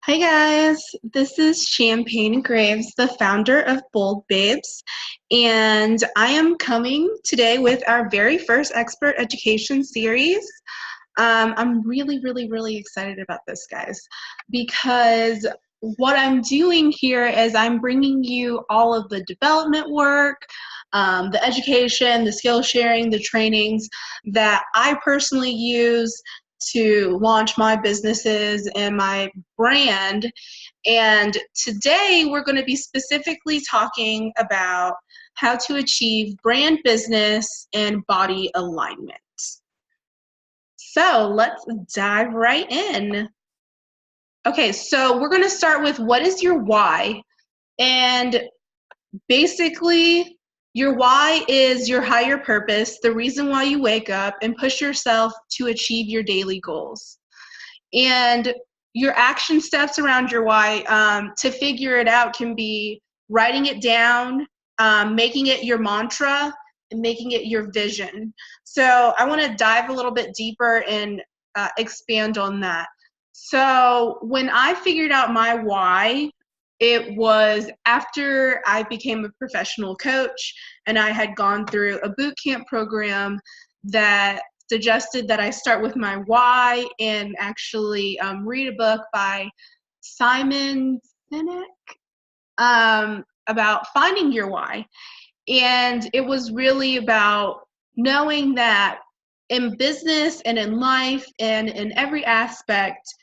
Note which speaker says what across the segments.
Speaker 1: Hi guys, this is Champagne Graves, the founder of Bold Babes, and I am coming today with our very first expert education series. I'm really excited about this, guys, because what I'm doing here is I'm bringing you all of the development work, the education, the skill sharing, the trainings that I personally use to launch my businesses and my brand. And today we're going to be specifically talking about how to achieve brand business and body alignment. So let's dive right in. Okay, so we're going to start with what is your why? And basically, your why is your higher purpose, the reason why you wake up and push yourself to achieve your daily goals. And your action steps around your why, to figure it out, can be writing it down, making it your mantra, and making it your vision. So I want to dive a little bit deeper and expand on that. So when I figured out my why, it was after I became a professional coach and I had gone through a boot camp program that suggested that I start with my why and actually read a book by Simon Sinek about finding your why. And it was really about knowing that in business and in life and in every aspect,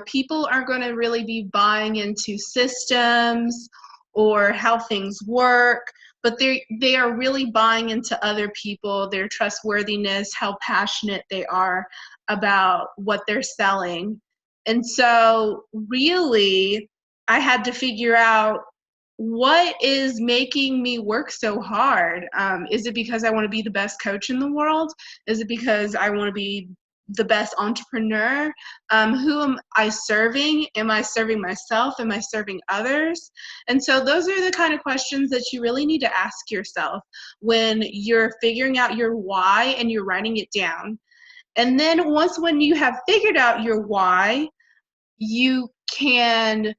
Speaker 1: people aren't going to really be buying into systems or how things work, but they are really buying into other people, their trustworthiness, how passionate they are about what they're selling. And so really, I had to figure out, what is making me work so hard? Is it because I want to be the best coach in the world? Is it because I want to be the best entrepreneur? Who am I serving? Am I serving myself? Am I serving others? And so those are the kind of questions that you really need to ask yourself when you're figuring out your why and you're writing it down. And then when you have figured out your why, you can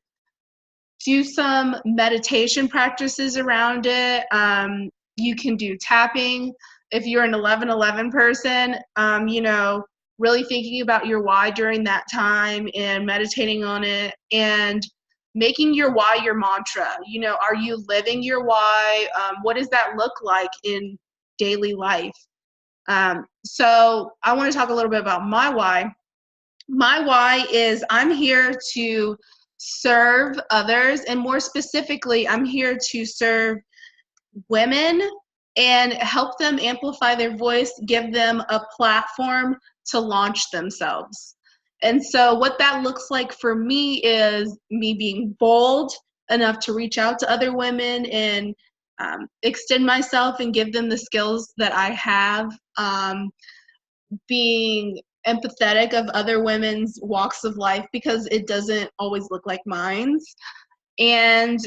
Speaker 1: do some meditation practices around it. You can do tapping. If you're an 11:11 person, really thinking about your why during that time and meditating on it and making your why your mantra. Are you living your why? What does that look like in daily life? So I want to talk a little bit about my why. My why is I'm here to serve others, and more specifically, I'm here to serve women and help them amplify their voice, give them a platform to launch themselves. And so what that looks like for me is me being bold enough to reach out to other women and extend myself and give them the skills that I have. Being empathetic of other women's walks of life because it doesn't always look like mine's, and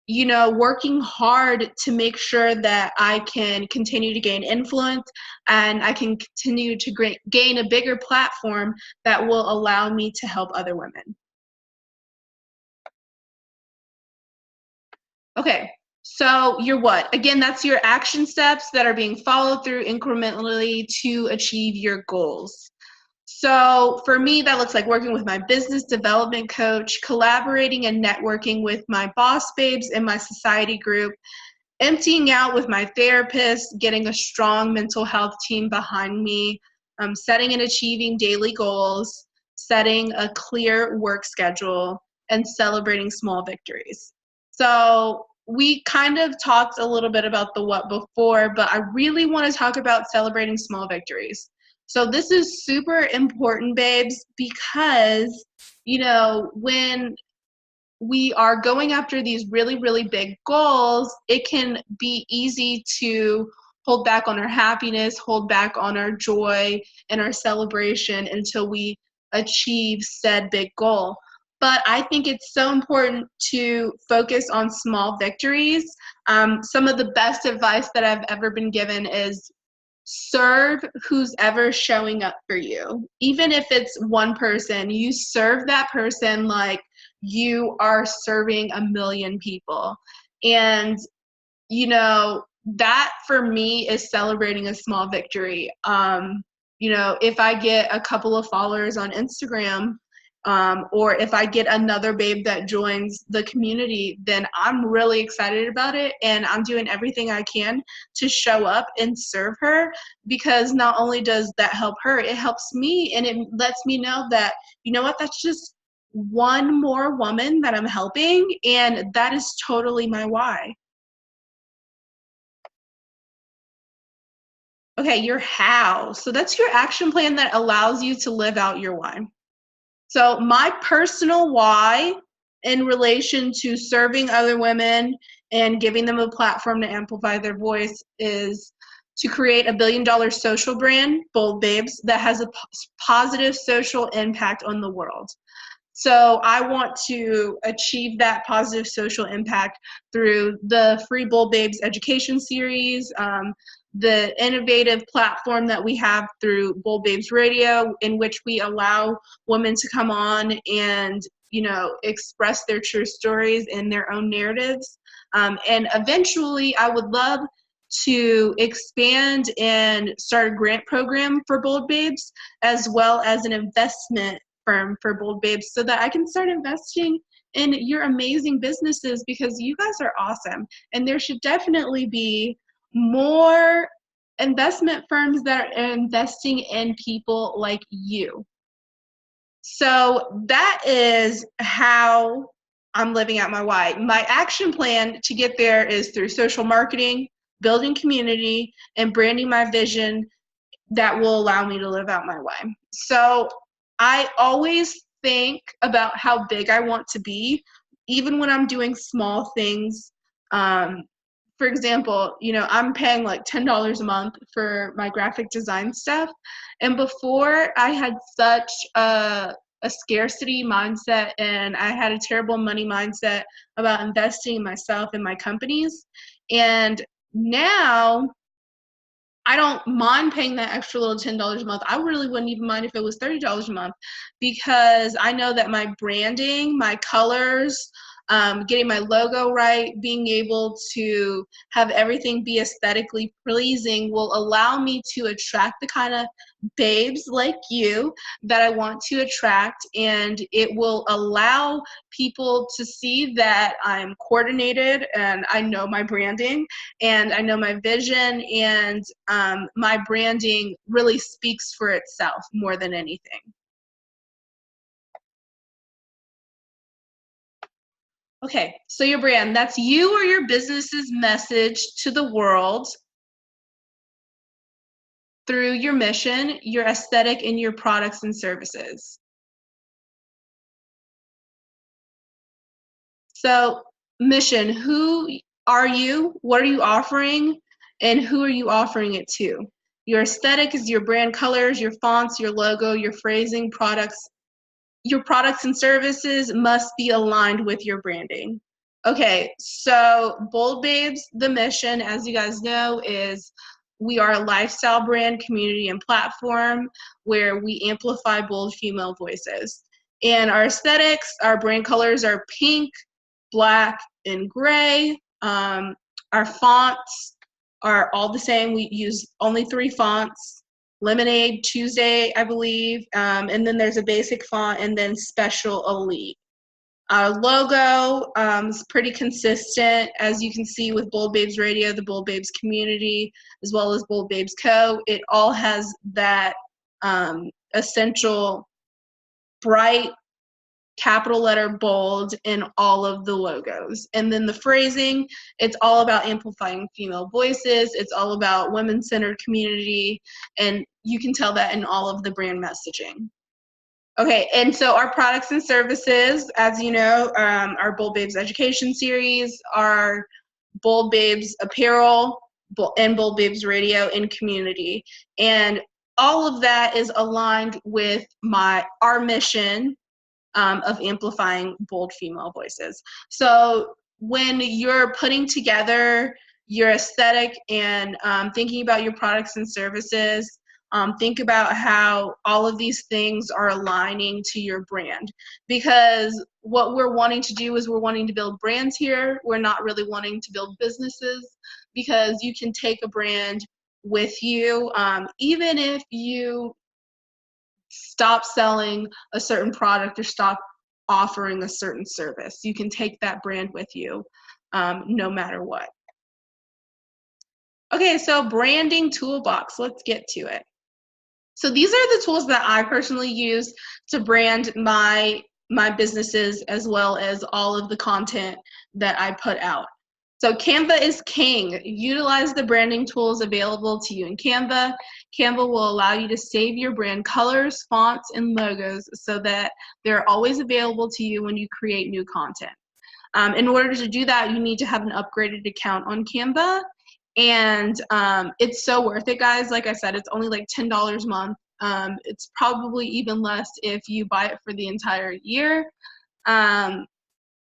Speaker 1: working hard to make sure that I can continue to gain influence and I can continue to gain a bigger platform that will allow me to help other women. Okay, so your what? Again, that's your action steps that are being followed through incrementally to achieve your goals. So for me, that looks like working with my business development coach, collaborating and networking with my boss babes in my society group, emptying out with my therapist, getting a strong mental health team behind me, setting and achieving daily goals, setting a clear work schedule, and celebrating small victories. So we kind of talked a little bit about the what before, but I really want to talk about celebrating small victories. So this is super important, babes, because, when we are going after these really big goals, it can be easy to hold back on our happiness, hold back on our joy and our celebration until we achieve said big goal. But I think it's so important to focus on small victories. Some of the best advice that I've ever been given is serve who's ever showing up for you. Even if it's one person, you serve that person like you are serving a million people. And, that for me is celebrating a small victory. If I get a couple of followers on Instagram, or if I get another babe that joins the community, then I'm really excited about it, and I'm doing everything I can to show up and serve her, because not only does that help her, it helps me, and it lets me know that, that's just one more woman that I'm helping, and that is totally my why. Okay, your how. So that's your action plan that allows you to live out your why. So my personal why in relation to serving other women and giving them a platform to amplify their voice is to create $1 billion social brand, Bold Babes, that has a positive social impact on the world. So I want to achieve that positive social impact through the free Bold Babes education series, the innovative platform that we have through Bold Babes Radio, in which we allow women to come on and, express their true stories and their own narratives. And eventually, I would love to expand and start a grant program for Bold Babes, as well as an investment firm for Bold Babes, so that I can start investing in your amazing businesses, because you guys are awesome. And there should definitely be more investment firms that are investing in people like you. So that is how I'm living out my why. My action plan to get there is through social marketing, building community, and branding my vision that will allow me to live out my why. So I always think about how big I want to be, even when I'm doing small things. For example, I'm paying like $10 a month for my graphic design stuff. And before, I had such a scarcity mindset, and I had a terrible money mindset about investing in myself and my companies. And now I don't mind paying that extra little $10 a month. I really wouldn't even mind if it was $30 a month, because I know that my branding, my colors, getting my logo right, being able to have everything be aesthetically pleasing will allow me to attract the kind of babes like you that I want to attract, and it will allow people to see that I'm coordinated and I know my branding and I know my vision, and my branding really speaks for itself more than anything. Okay, so your brand, that's you or your business's message to the world through your mission, your aesthetic, and your products and services. So, mission, who are you? What are you offering? And who are you offering it to? Your aesthetic is your brand colors, your fonts, your logo, your phrasing, products. Your products and services must be aligned with your branding. Okay, so Bold Babes, the mission, as you guys know, is we are a lifestyle brand, community, and platform where we amplify bold female voices. And our aesthetics, our brand colors are pink, black, and gray. Our fonts are all the same. We use only 3 fonts. Lemonade, Tuesday, I believe, and then there's a basic font, and then Special Elite. Our logo is pretty consistent, as you can see with Bold Babes Radio, the Bold Babes community, as well as Bold Babes Co. It all has that essential bright capital letter bold in all of the logos. And then the phrasing, it's all about amplifying female voices. It's all about women-centered community. And you can tell that in all of the brand messaging. Okay, and so our products and services, as you know, our Bold Babes education series, our Bold Babes apparel, and Bold Babes radio and community. And all of that is aligned with our mission of amplifying bold female voices. So when you're putting together your aesthetic and thinking about your products and services, Think about how all of these things are aligning to your brand, because what we're wanting to do is we're wanting to build brands here. We're not really wanting to build businesses, because you can take a brand with you, even if you stop selling a certain product or stop offering a certain service. You can take that brand with you, no matter what. Okay, so branding toolbox, let's get to it. So these are the tools that I personally use to brand my businesses, as well as all of the content that I put out. So Canva is king. Utilize the branding tools available to you in Canva. Canva will allow you to save your brand colors, fonts, and logos so that they're always available to you when you create new content. In order to do that, you need to have an upgraded account on Canva. And it's so worth it, guys. Like I said, it's only like $10 a month. It's probably even less if you buy it for the entire year.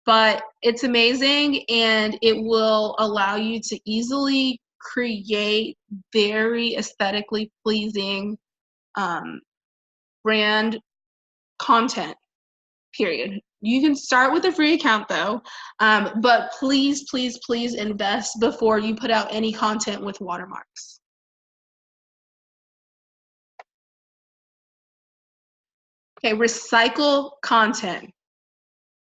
Speaker 1: But it's amazing, and it will allow you to easily create very aesthetically pleasing brand content, period. You can start with a free account though, but please, please, please invest before you put out any content with watermarks. Okay, recycle content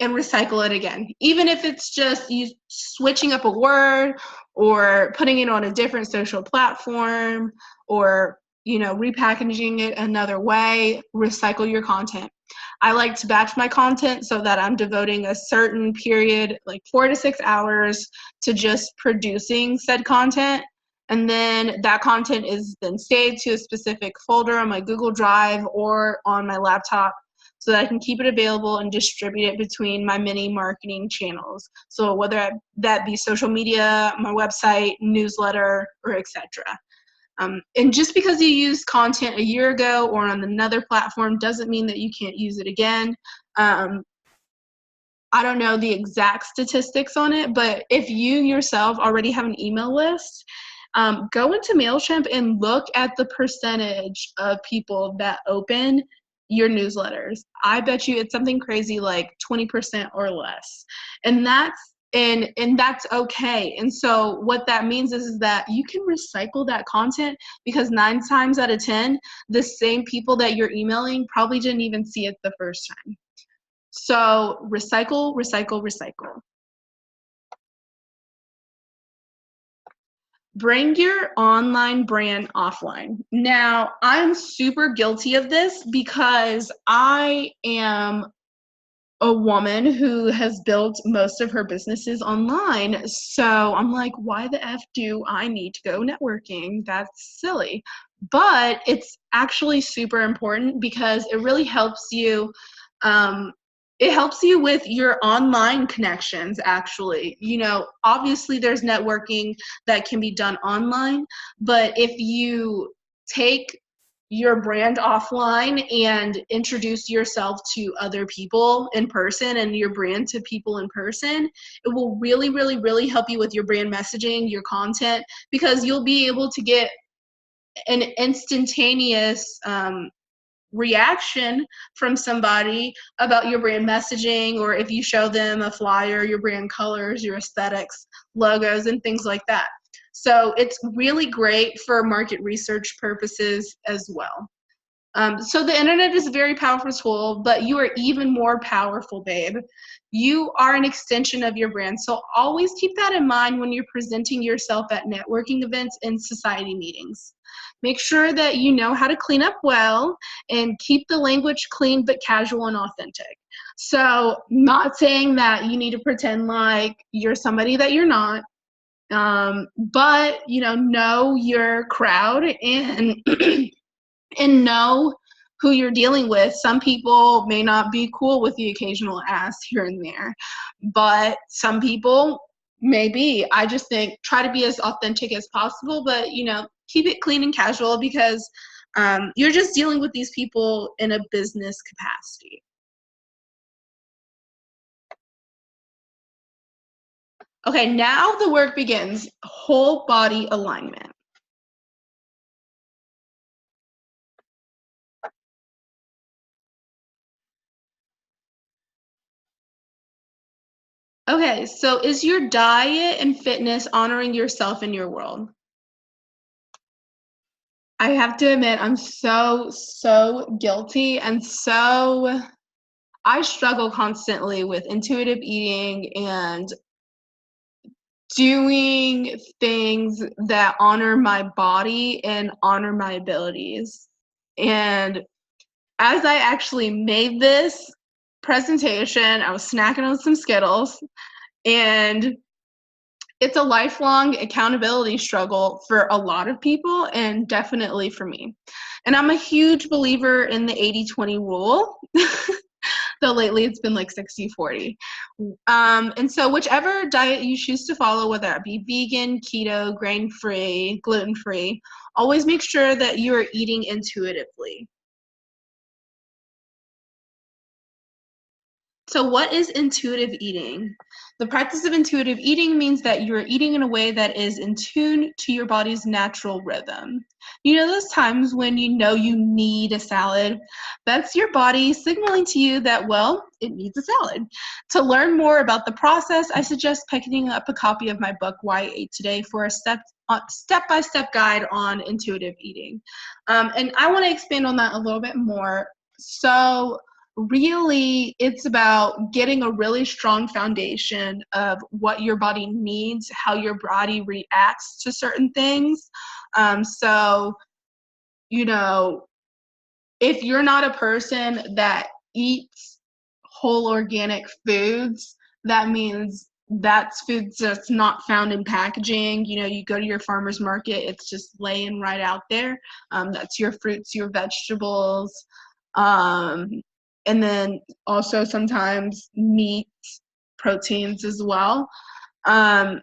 Speaker 1: and recycle it again. Even if it's just you switching up a word or putting it on a different social platform, or repackaging it another way, recycle your content. I like to batch my content so that I'm devoting a certain period, like 4 to 6 hours, to just producing said content. And then that content is then saved to a specific folder on my Google Drive or on my laptop, so that I can keep it available and distribute it between my many marketing channels. So whether that be social media, my website, newsletter, or etc. And just because you used content a year ago or on another platform doesn't mean that you can't use it again. I don't know the exact statistics on it, but if you yourself already have an email list, go into MailChimp and look at the percentage of people that open your newsletters. I bet you it's something crazy like 20% or less. And that's okay. And so what that means is that you can recycle that content, because 9 times out of 10, the same people that you're emailing probably didn't even see it the first time. So recycle, recycle, recycle. Bring your online brand offline. Now, I'm super guilty of this because I am a woman who has built most of her businesses online. So I'm like, why the F do I need to go networking? That's silly. But it's actually super important, because it really helps you. It helps you with your online connections, actually. Obviously there's networking that can be done online, but if you take your brand offline and introduce yourself to other people in person, and your brand to people in person, it will really, really, really help you with your brand messaging, your content, because you'll be able to get an instantaneous reaction from somebody about your brand messaging, or if you show them a flyer, your brand colors, your aesthetics, logos, and things like that. So it's really great for market research purposes as well. So the internet is a very powerful tool, but you are even more powerful, babe. You are an extension of your brand. So always keep that in mind when you're presenting yourself at networking events and society meetings. Make sure that you know how to clean up well and keep the language clean but casual and authentic. So not saying that you need to pretend like you're somebody that you're not, but know your crowd and and know who you're dealing with. Some people may not be cool with the occasional ass here and there, but some people may be. I just think try to be as authentic as possible, but keep it clean and casual, because you're just dealing with these people in a business capacity. Okay, now the work begins. Whole body alignment. Okay, so is your diet and fitness honoring yourself in your world? I have to admit, I'm so guilty and I struggle constantly with intuitive eating and doing things that honor my body and honor my abilities. And as I actually made this presentation, I was snacking on some Skittles, and it's a lifelong accountability struggle for a lot of people and definitely for me. And I'm a huge believer in the 80-20 rule. Though lately it's been like 60-40. And so whichever diet you choose to follow, whether it be vegan, keto, grain-free, gluten-free, always make sure that you are eating intuitively. So, what is intuitive eating? The practice of intuitive eating means that you're eating in a way that is in tune to your body's natural rhythm. You know, those times when you know you need a salad, that's your body signaling to you that, well, it needs a salad. To learn more about the process, I suggest picking up a copy of my book, Why I Ate Today, for a step-by-step guide on intuitive eating. And I want to expand on that a little bit more. So, really, it's about getting a really strong foundation of what your body needs, how your body reacts to certain things. So, you know, if you're not a person that eats whole organic foods, that means that's foods that's not found in packaging. You know, you go to your farmer's market, it's just laying right out there. That's your fruits, your vegetables, um, and then also sometimes meats, proteins as well, um,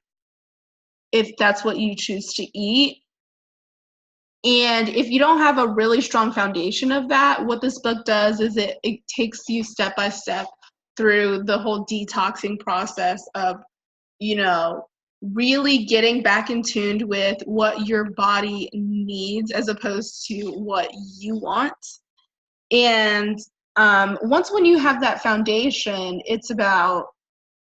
Speaker 1: if that's what you choose to eat. And if you don't have a really strong foundation of that, what this book does is it takes you step by step through the whole detoxing process of, you know, really getting back in tuned with what your body needs as opposed to what you want. And once when you have that foundation, it's about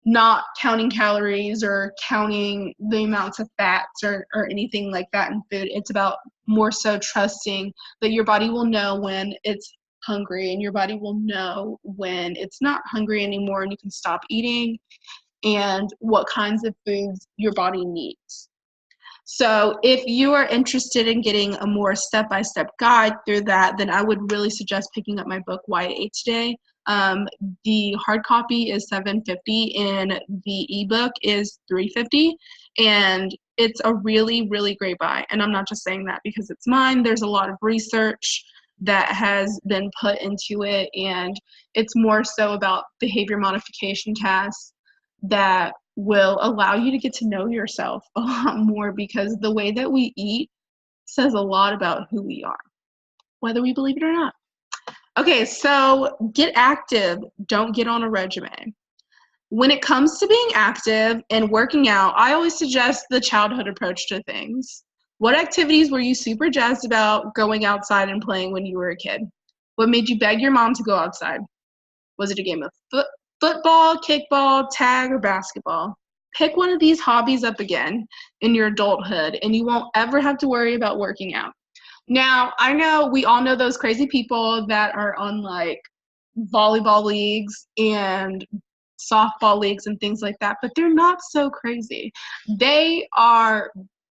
Speaker 1: not counting calories or counting the amounts of fats or anything like that in food. It's about more so trusting that your body will know when it's hungry and your body will know when it's not hungry anymore and you can stop eating and what kinds of foods your body needs. So if you are interested in getting a more step-by-step guide through that, then I would really suggest picking up my book, Why I Ate Today. The hard copy is $7.50 and the ebook is $3.50, and it's a really, really great buy. And I'm not just saying that because it's mine. There's a lot of research that has been put into it, and it's more so about behavior modification tasks that will allow you to get to know yourself a lot more, because the way that we eat says a lot about who we are, whether we believe it or not. Okay, so get active, don't get on a regimen. When it comes to being active and working out, I always suggest the childhood approach to things. What activities were you super jazzed about going outside and playing when you were a kid? What made you beg your mom to go outside? Was it a game of football, kickball, tag, or basketball? Pick one of these hobbies up again in your adulthood, and you won't ever have to worry about working out. Now, I know we all know those crazy people that are on like volleyball leagues and softball leagues and things like that, but they're not so crazy. They are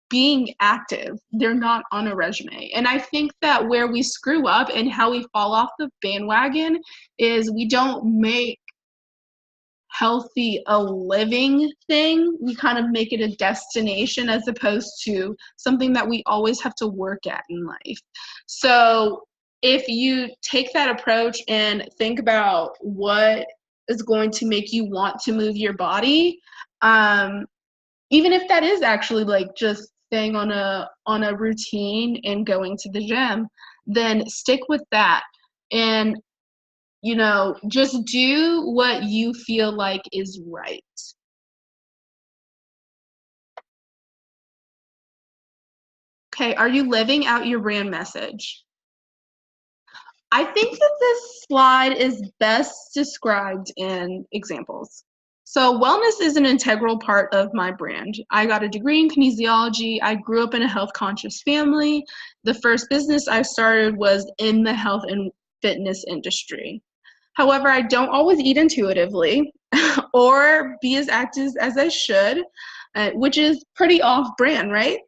Speaker 1: being active. They're not on a resume. And I think that where we screw up and how we fall off the bandwagon is we don't make healthy a living thing. We kind of make it a destination as opposed to something that we always have to work at in life. So if you take that approach and think about what is going to make you want to move your body, even if that is actually like just staying on a routine and going to the gym, then stick with that. And just do what you feel like is right. Okay, are you living out your brand message? I think that this slide is best described in examples. So wellness is an integral part of my brand. I got a degree in kinesiology. I grew up in a health conscious family. The first business I started was in the health and fitness industry. However, I don't always eat intuitively or be as active as I should, which is pretty off brand, right?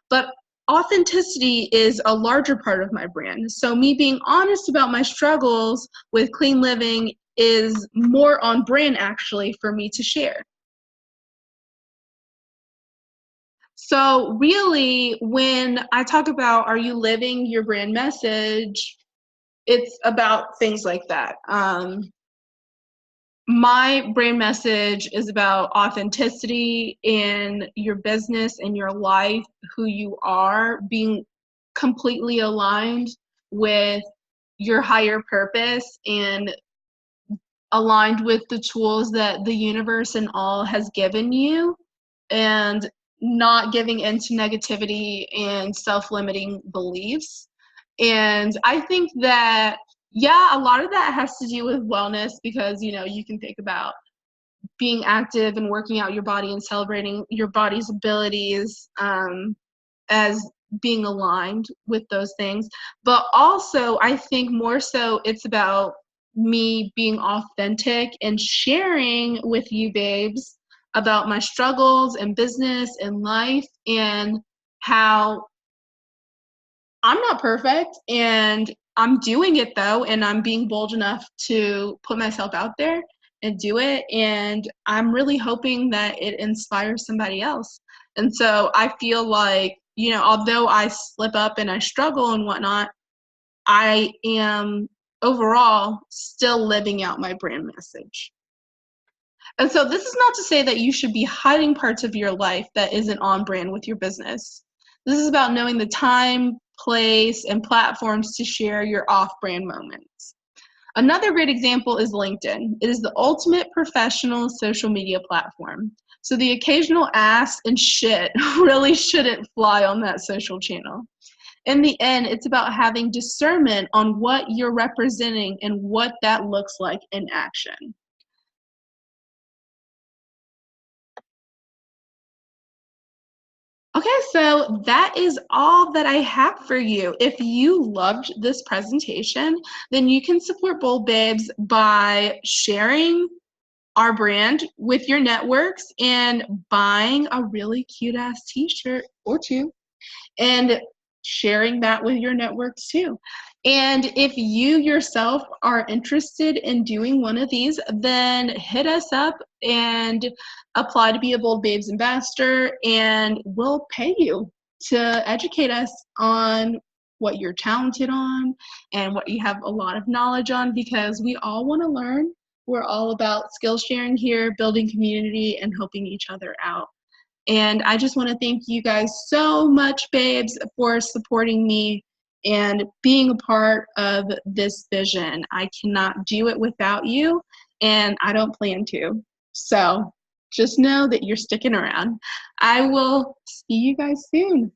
Speaker 1: But authenticity is a larger part of my brand. So me being honest about my struggles with clean living is more on brand actually for me to share. So really, when I talk about are you living your brand message, it's about things like that. My brand message is about authenticity in your business and your life, who you are, being completely aligned with your higher purpose and aligned with the tools that the universe and all has given you, and not giving into negativity and self-limiting beliefs. And I think that, yeah, a lot of that has to do with wellness because, you can think about being active and working out your body and celebrating your body's abilities as being aligned with those things. But also, I think more so it's about me being authentic and sharing with you babes about my struggles in business and life and how I'm not perfect and I'm doing it though, and I'm being bold enough to put myself out there and do it. And I'm really hoping that it inspires somebody else. And so I feel like, although I slip up and I struggle and whatnot, I am overall still living out my brand message. And so this is not to say that you should be hiding parts of your life that isn't on brand with your business. This is about knowing the time, place, and platforms to share your off-brand moments. Another great example is LinkedIn. It is the ultimate professional social media platform. So the occasional ass and shit really shouldn't fly on that social channel. In the end, it's about having discernment on what you're representing and what that looks like in action. Okay, so that is all that I have for you. If you loved this presentation, then you can support Bold Babes by sharing our brand with your networks and buying a really cute ass t-shirt or two and sharing that with your networks too. And if you yourself are interested in doing one of these, then hit us up and apply to be a Bold Babes ambassador, and we'll pay you to educate us on what you're talented on and what you have a lot of knowledge on, because we all want to learn. We're all about skill sharing here, building community, and helping each other out. And I just want to thank you guys so much, babes, for supporting me and being a part of this vision. I cannot do it without you, and I don't plan to. So just know that you're sticking around. I will see you guys soon.